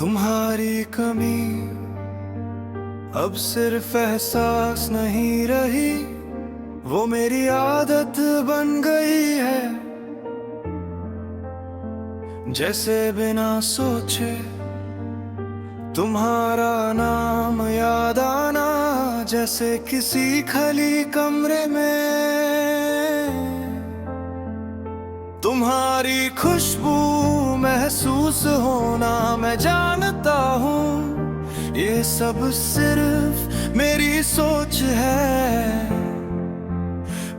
तुम्हारी कमी अब सिर्फ एहसास नहीं रही, वो मेरी आदत बन गई है। जैसे बिना सोचे तुम्हारा नाम याद आना, जैसे किसी खाली कमरे में तुम्हारी खुशबू महसूस होना। मैं जानता हूँ ये सब सिर्फ मेरी सोच है,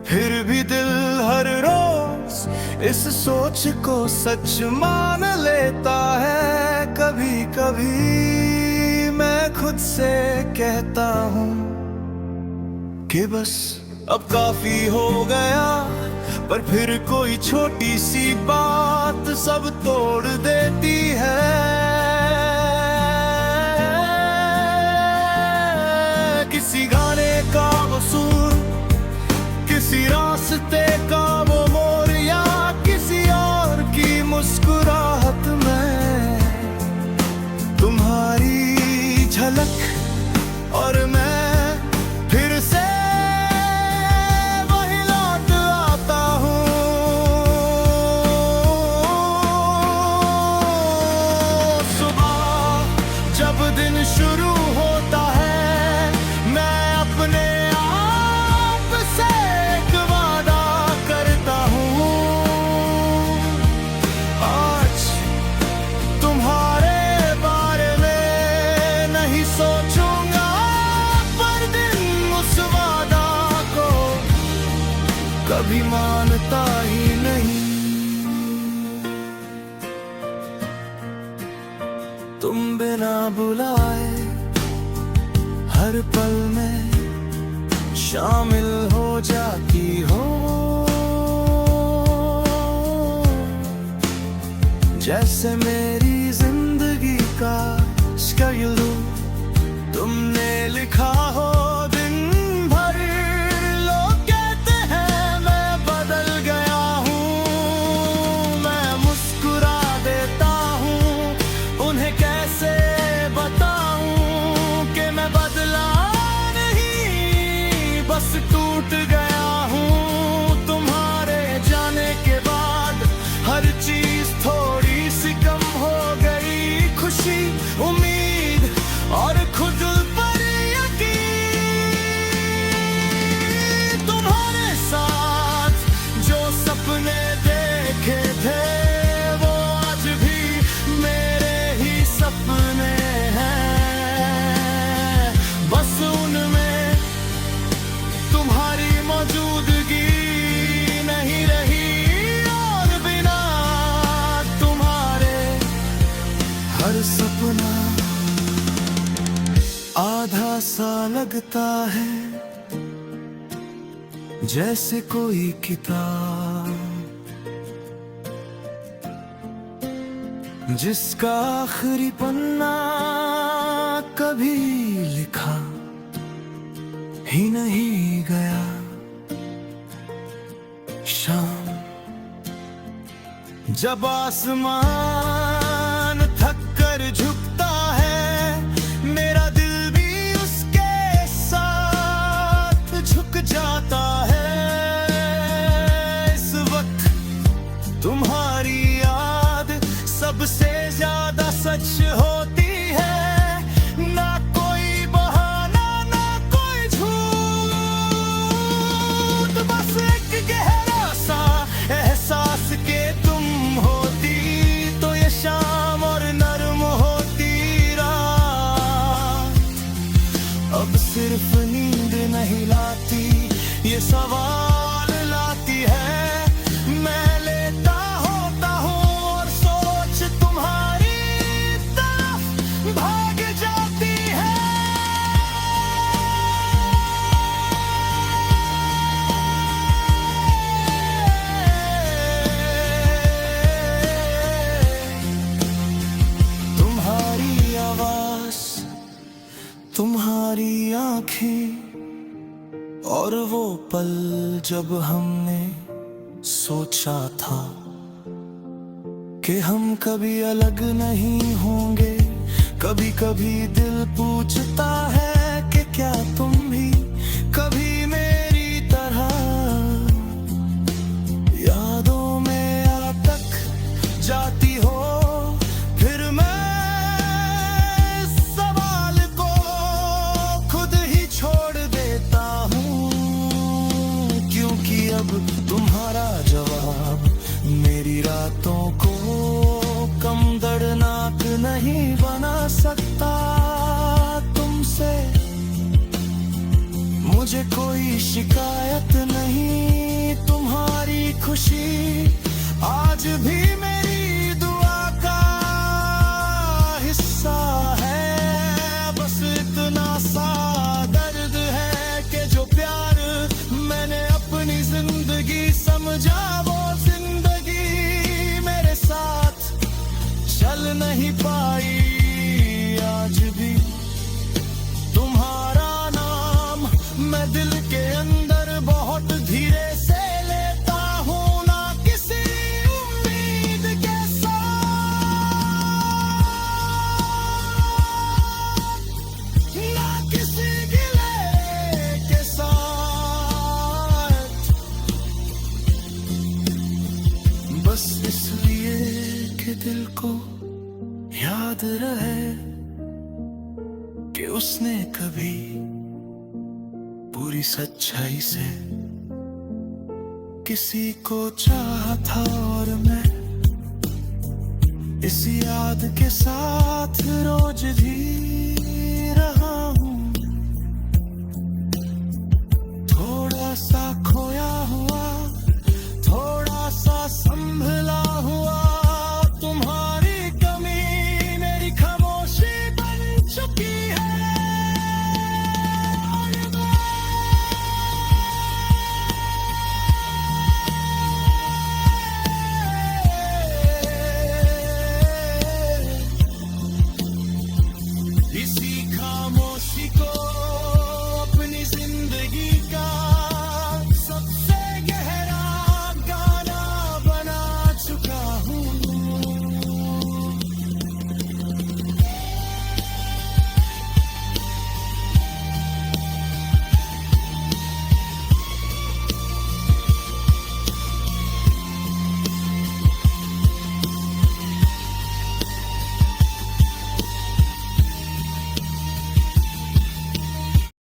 फिर भी दिल हर रोज इस सोच को सच मान लेता है। कभी कभी मैं खुद से कहता हूँ कि बस अब काफी हो गया, पर फिर कोई छोटी सी बात सब तोड़ देती है। किसी गाने का वो सुर, किसी रास्ते का वो मोड़, या किसी और की मुस्कुराहट में तुम्हारी झलक, और मैं फिर से वही लौट आता हूँ। सुबह जब दिन शुरू होता है, मैं अपने आप से एक वादा करता हूँ, आज तुम्हारे बारे में नहीं सोचूंगा, पर दिन उस वादा को कभी मानता ही नहीं। तुम बिना बुलाए हर पल में शामिल हो जाती हो, जैसे मेरी जिंदगी का शेड्यूल तुमने लिखा हो। दिन भर लोग कहते हैं मैं बदल गया हूँ, मैं मुस्कुरा देता हूँ, उन्हें कैसे बताऊँ कि मैं बदला नहीं, बस टूट गया हूँ। तुम्हारे जाने के बाद हर चीज थोड़ी सी कम हो गई, खुशी, उम्मीद और खुद पर यकीन। तुम्हारे साथ जो सपने देखे थे, वो आज भी मेरे ही सपने हैं, बस उनमें तुम्हारी मौजूदगी नहीं रही, और बिना तुम्हारे हर सपना आधा सा लगता है, जैसे कोई किताब जिसका आखिरी पन्ना कभी लिखा ही नहीं गया। शाम जब आसमान थक कर झुकता है, मेरा दिल भी उसके साथ झुक जाता है। इस वक्त तुम्हारी याद सबसे ज्यादा सच होती है, ना कोई बहाना ना कोई झूठ, बस एक गहरा सा एहसास के तुम होती तो ये शाम और नर्म होती रात। अब सिर्फ नींद नहीं लाती, ये सवाल लाती है। मैं लेता होता हूँ और सोच तुम्हारी तरफ भाग जाती है। तुम्हारी आवाज, तुम्हारी आंखें, और वो पल जब हमने सोचा था कि हम कभी अलग नहीं होंगे, कभी कभी दिल पूछता है कि क्या तुम भी कभी मेरी तरह यादों में अटक जाती हो। फिर मैं इस सवाल को खुद ही छोड़ देता हूँ, क्योंकि अब तुम्हारा जवाब मेरी रातों को कम दर्दनाक नहीं बना सकता। तुमसे मुझे कोई शिकायत नहीं, तुम्हारी खुशी आज भी मेरी दुआ का हिस्सा है। बस इतना सा दर्द है कि जो प्यार मैंने अपनी जिंदगी समझा, वो जिंदगी मेरे साथ चल नहीं पाई। आज भी तुम्हारा नाम मैं दिल के अंदर बहुत धीरे से लेता हूँ, ना किसी उम्मीद के साथ, ना किसी गिले के साथ, बस इसलिए कि दिल को याद रहे कि उसने कभी पूरी सच्चाई से किसी को चाहा था। और मैं इस याद के साथ रोज भी